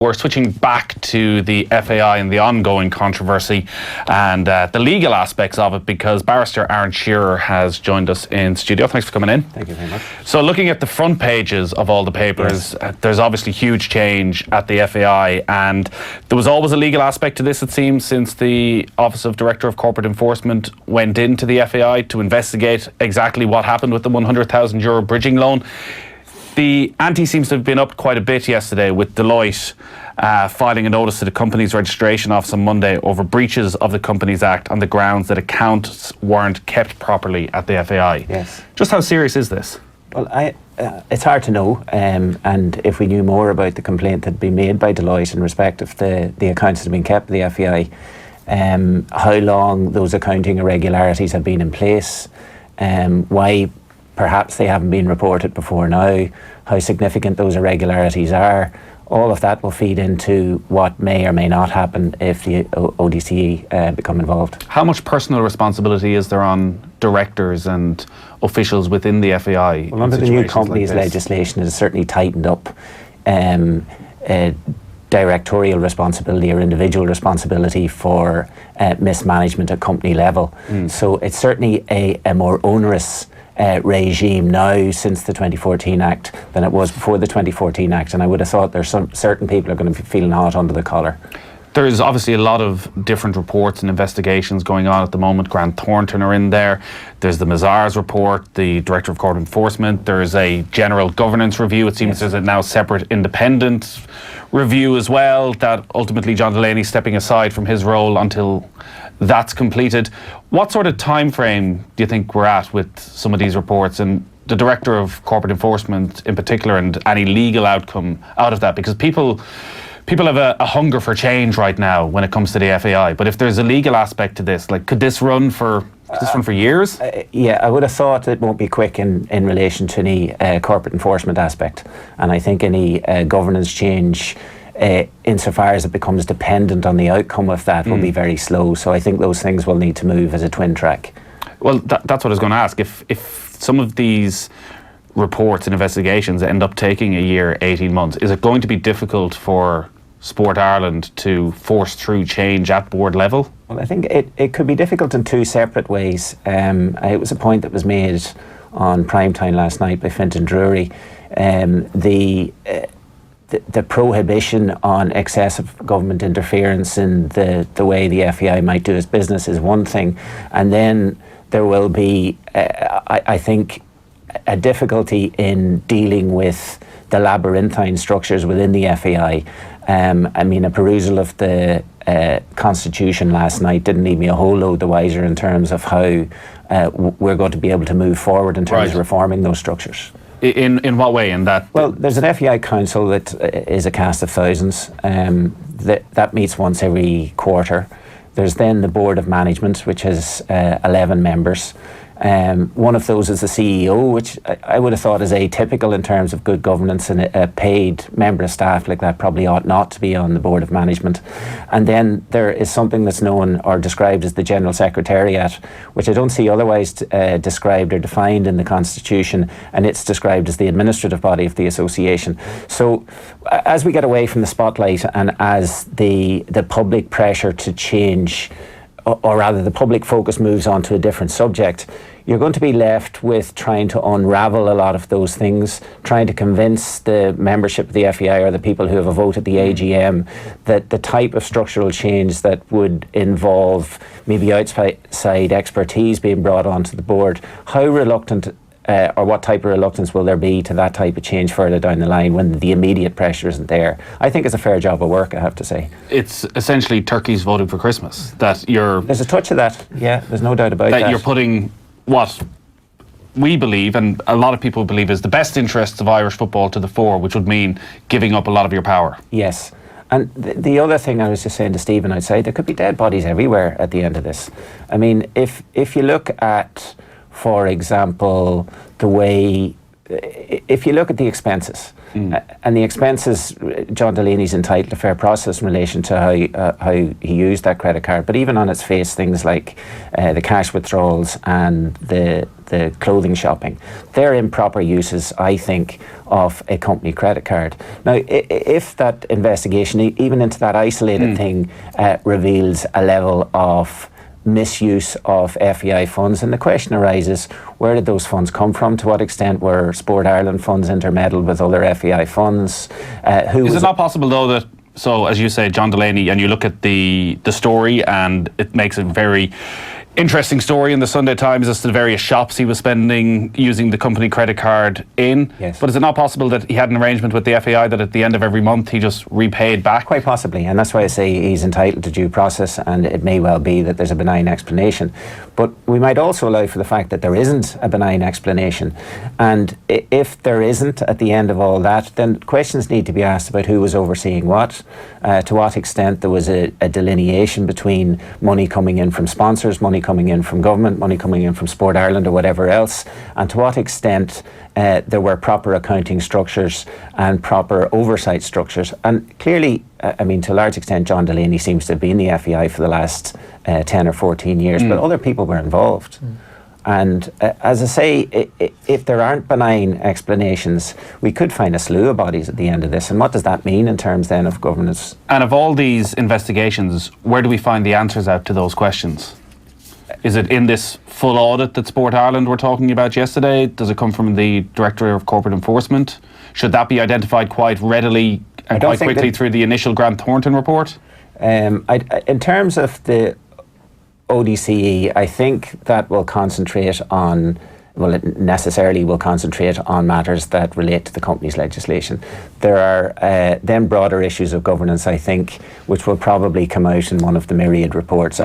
We're switching back to the FAI and the ongoing controversy and the legal aspects of it, because Barrister Aaron Shearer has joined us in studio. Thanks for coming in. Thank you very much. So looking at the front pages of all the papers, yes, there's obviously huge change at the FAI, and there was always a legal aspect to this, it seems, since the Office of Director of Corporate Enforcement went into the FAI to investigate exactly what happened with the €100,000 bridging loan. The ante seems to have been upped quite a bit yesterday, with Deloitte filing a notice to the Companies Registration Office on Monday over breaches of the Companies Act on the grounds that accounts weren't kept properly at the FAI. Yes. Just how serious is this? Well, it's hard to know, and if we knew more about the complaint that had been made by Deloitte in respect of the accounts that had been kept at the FAI, how long those accounting irregularities have been in place, why perhaps they haven't been reported before now, how significant those irregularities are. All of that will feed into what may or may not happen if the ODCE become involved. How much personal responsibility is there on directors and officials within the FAI? Well, under the new companies legislation, it has certainly tightened up directorial responsibility or individual responsibility for mismanagement at company level. So it's certainly a more onerous regime now since the 2014 Act than it was before the 2014 Act, and I would have thought there's certain people are going to be feeling hot under the collar. There's obviously a lot of different reports and investigations going on at the moment. Grant Thornton are in there. There's the Mazars report, the Director of Court Enforcement. There's a general governance review. It seems there's a now separate independent review as well, that ultimately John Delaney stepping aside from his role until that's completed. What sort of time frame do you think we're at with some of these reports, and the Director of Corporate Enforcement in particular, and any legal outcome out of that? Because people have a hunger for change right now when it comes to the FAI. But if there's a legal aspect to this, like, could this run for years? Yeah, I would have thought it won't be quick in relation to any corporate enforcement aspect. And I think any governance change, insofar as it becomes dependent on the outcome of that, will be very slow. So I think those things will need to move as a twin track. Well, that's what I was going to ask. If some of these reports and investigations end up taking a year, 18 months, is it going to be difficult for Sport Ireland to force through change at board level? Well, I think it could be difficult in two separate ways. It was a point that was made on primetime last night by Fintan Drury. The prohibition on excessive government interference in the way the FAI might do its business is one thing, and then there will be, I think, a difficulty in dealing with the labyrinthine structures within the FAI. I mean, a perusal of the Constitution last night didn't leave me a whole load the wiser in terms of how we're going to be able to move forward in terms of reforming those structures. In what way? In that? Well, there's an FAI council that is a cast of thousands. That meets once every quarter. There's then the Board of Management, which has 11 members. One of those is the CEO, which I would have thought is atypical in terms of good governance, and a paid member of staff like that probably ought not to be on the Board of Management. And then there is something that's known or described as the General Secretariat, which I don't see otherwise described or defined in the Constitution, and it's described as the administrative body of the association. So as we get away from the spotlight, and as the public pressure to change, or rather the public focus moves on to a different subject, you're going to be left with trying to unravel a lot of those things, trying to convince the membership of the FAI or the people who have a vote at the AGM that the type of structural change that would involve maybe outside expertise being brought onto the board, how reluctant or what type of reluctance will there be to that type of change further down the line when the immediate pressure isn't there? I think it's a fair job of work, I have to say. It's essentially turkeys voting for Christmas. There's a touch of that, yeah, there's no doubt about that. That you're putting what we believe, and a lot of people believe, is the best interests of Irish football to the fore, which would mean giving up a lot of your power. Yes. And the other thing I was just saying to Stephen outside, there could be dead bodies everywhere at the end of this. I mean, if you look at, for example, the way if you look at the expenses, and the expenses, John Delaney's entitled to fair process in relation to how he used that credit card. But even on its face, things like the cash withdrawals and the clothing shopping, they're improper uses, I think, of a company credit card. Now, if that investigation, even into that isolated thing, reveals a level of misuse of FAI funds, and the question arises, where did those funds come from? To what extent were Sport Ireland funds intermeddled with other FAI funds? Is it not possible, though, that, so as you say, John Delaney, and you look at the story, and it makes a very interesting story in the Sunday Times as to the various shops he was spending using the company credit card in. Yes. But is it not possible that he had an arrangement with the FAI that at the end of every month he just repaid back? Quite possibly, and that's why I say he's entitled to due process, and it may well be that there's a benign explanation. But we might also allow for the fact that there isn't a benign explanation. And if there isn't at the end of all that, then questions need to be asked about who was overseeing what, to what extent there was a delineation between money coming in from sponsors, money coming in from government, money coming in from Sport Ireland or whatever else, and to what extent there were proper accounting structures and proper oversight structures. And clearly, I mean, to a large extent, John Delaney seems to have been the FAI for the last 10 or 14 years, but other people were involved. And as I say, if there aren't benign explanations, we could find a slew of bodies at the end of this. And what does that mean in terms then of governance? And of all these investigations, where do we find the answers out to those questions? Is it in this full audit that Sport Ireland were talking about yesterday? Does it come from the Director of Corporate Enforcement? Should that be identified quite readily and quite quickly through the initial Grant Thornton report? In terms of the ODCE, I think that will concentrate on, well, it necessarily will concentrate on matters that relate to the company's legislation. There are then broader issues of governance, I think, which will probably come out in one of the myriad reports.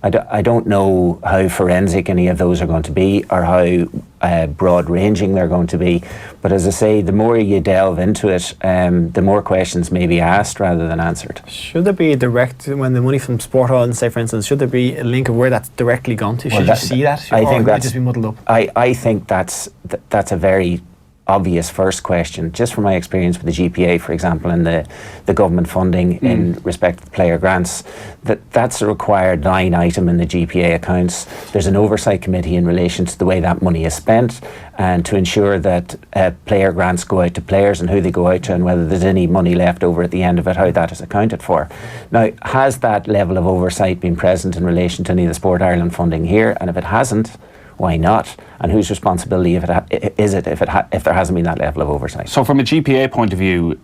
I don't know how forensic any of those are going to be or how broad-ranging they're going to be. But as I say, the more you delve into it, the more questions may be asked rather than answered. Should there be a direct, when the money from Sport Ireland, say for instance, should there be a link of where that's directly gone to? Should you see that? I think that's just be muddled up. I think that's a very obvious first question, just from my experience with the GPA, for example, and the government funding in respect of player grants, that's a required line item in the GPA accounts. There's an oversight committee in relation to the way that money is spent, and to ensure that player grants go out to players and who they go out to, and whether there's any money left over at the end of it, how that is accounted for. Now, has that level of oversight been present in relation to any of the Sport Ireland funding here? And if it hasn't, why not? And whose responsibility if there hasn't been that level of oversight? So from a GPA point of view,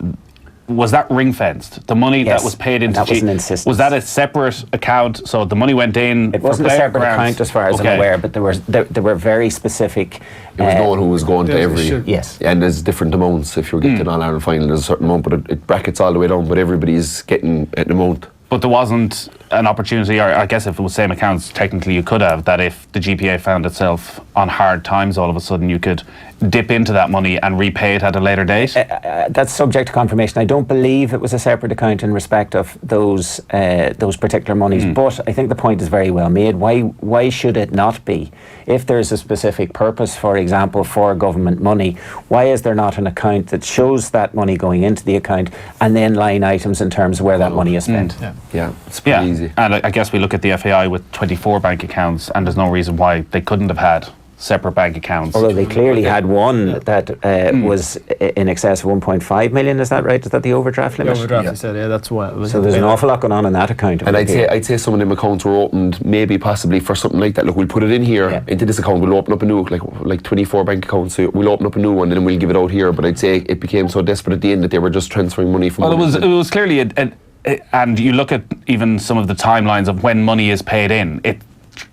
was that ring-fenced? The money that was paid into was that a separate account? So the money went in. It wasn't a separate account as far as I'm aware, but there were very specific. It was known who was going to every. Yes. And there's different amounts. If you're getting an All-Ireland final, there's a certain amount, but it brackets all the way down. But everybody's getting an amount. But there wasn't an opportunity, or I guess if it was same accounts, technically you could have, that if the GPA found itself on hard times, all of a sudden you could dip into that money and repay it at a later date? That's subject to confirmation. I don't believe it was a separate account in respect of those particular monies, but I think the point is very well made. Why should it not be? If there's a specific purpose, for example, for government money, why is there not an account that shows that money going into the account and then line items in terms of where that money is spent? Yeah, it's pretty easy. And I guess we look at the FAI with 24 bank accounts, and there's no reason why they couldn't have had separate bank accounts. Although they clearly had one that was in excess of 1.5 million, is that right? Is that the overdraft limit? The overdraft, you said, that's what. So there's an awful lot going on in that account. And I'd say some of them accounts were opened maybe possibly for something like that. Look, we'll put it in here into this account. We'll open up a new, like 24 bank accounts. So we'll open up a new one and then we'll give it out here. But I'd say it became so desperate at the end that they were just transferring money from. Well, it was clearly and you look at even some of the timelines of when money is paid in.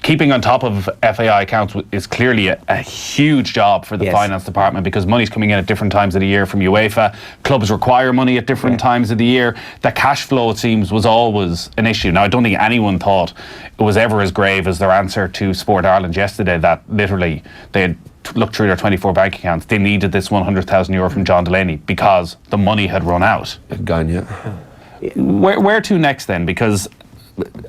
Keeping on top of FAI accounts is clearly a huge job for the finance department, because money's coming in at different times of the year from UEFA. Clubs require money at different times of the year. The cash flow, it seems, was always an issue. Now, I don't think anyone thought it was ever as grave as their answer to Sport Ireland yesterday, that literally they had looked through their 24 bank accounts. They needed this €100,000 from John Delaney because the money had run out. Gone, yeah. Where to next then? Because,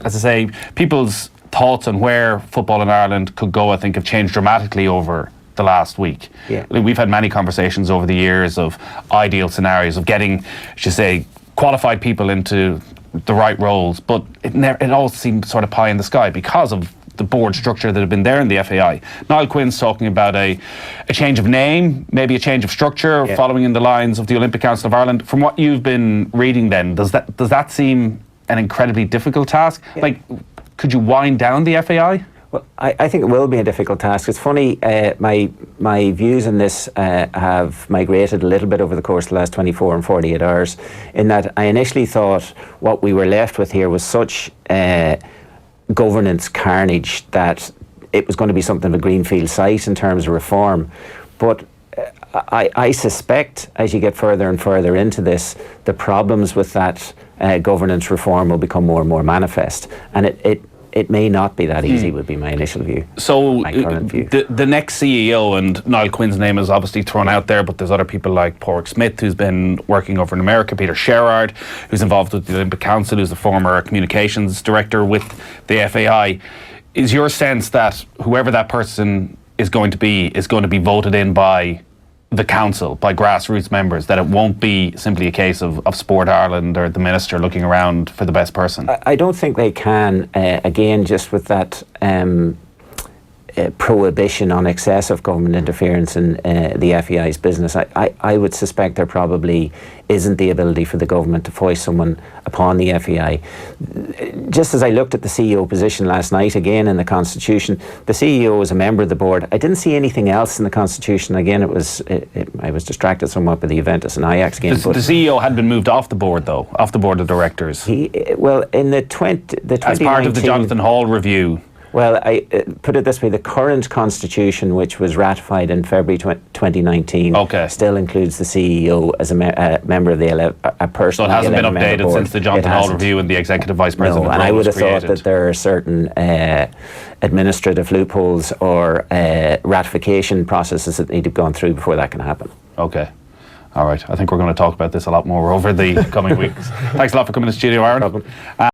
as I say, people's thoughts on where football in Ireland could go, I think, have changed dramatically over the last week. Yeah. We've had many conversations over the years of ideal scenarios of getting, should say, qualified people into the right roles, but it all seemed sort of pie in the sky because of the board structure that had been there in the FAI. Niall Quinn's talking about a change of name, maybe a change of structure, following in the lines of the Olympic Council of Ireland. From what you've been reading then, does that seem an incredibly difficult task? Yeah. Like, could you wind down the FAI? Well, I think it will be a difficult task. It's funny, my views on this have migrated a little bit over the course of the last 24 and 48 hours, in that I initially thought what we were left with here was such governance carnage that it was going to be something of a greenfield site in terms of reform. But I suspect as you get further and further into this, the problems with that governance reform will become more and more manifest. And it may not be that easy, would be my initial view. So my current view. The next CEO, and Niall Quinn's name is obviously thrown out there, but there's other people like Porrick Smith, who's been working over in America, Peter Sherrard, who's involved with the Olympic Council, who's the former communications director with the FAI. Is your sense that whoever that person is going to be voted in by the council, by grassroots members, that it won't be simply a case of Sport Ireland or the minister looking around for the best person? I don't think they can, again, just with that prohibition on excessive government interference in the FAI's business. I would suspect there probably isn't the ability for the government to foist someone upon the FAI. Just as I looked at the CEO position last night, again in the Constitution, the CEO is a member of the board. I didn't see anything else in the Constitution. Again, I was distracted somewhat by the Juventus and Ajax game. The CEO had been moved off the board, though, off the board of directors. In the 2019... As part of the Jonathan Hall review. Well, I put it this way, the current constitution, which was ratified in February 2019, still includes the CEO as a member of a person. So it hasn't been updated since the Jonathan Hall review and the executive vice president. No, and I would have thought that there are certain administrative loopholes or ratification processes that need to be gone through before that can happen. Okay. All right. I think we're going to talk about this a lot more over the coming weeks. Thanks a lot for coming to the studio, Aaron. No problem.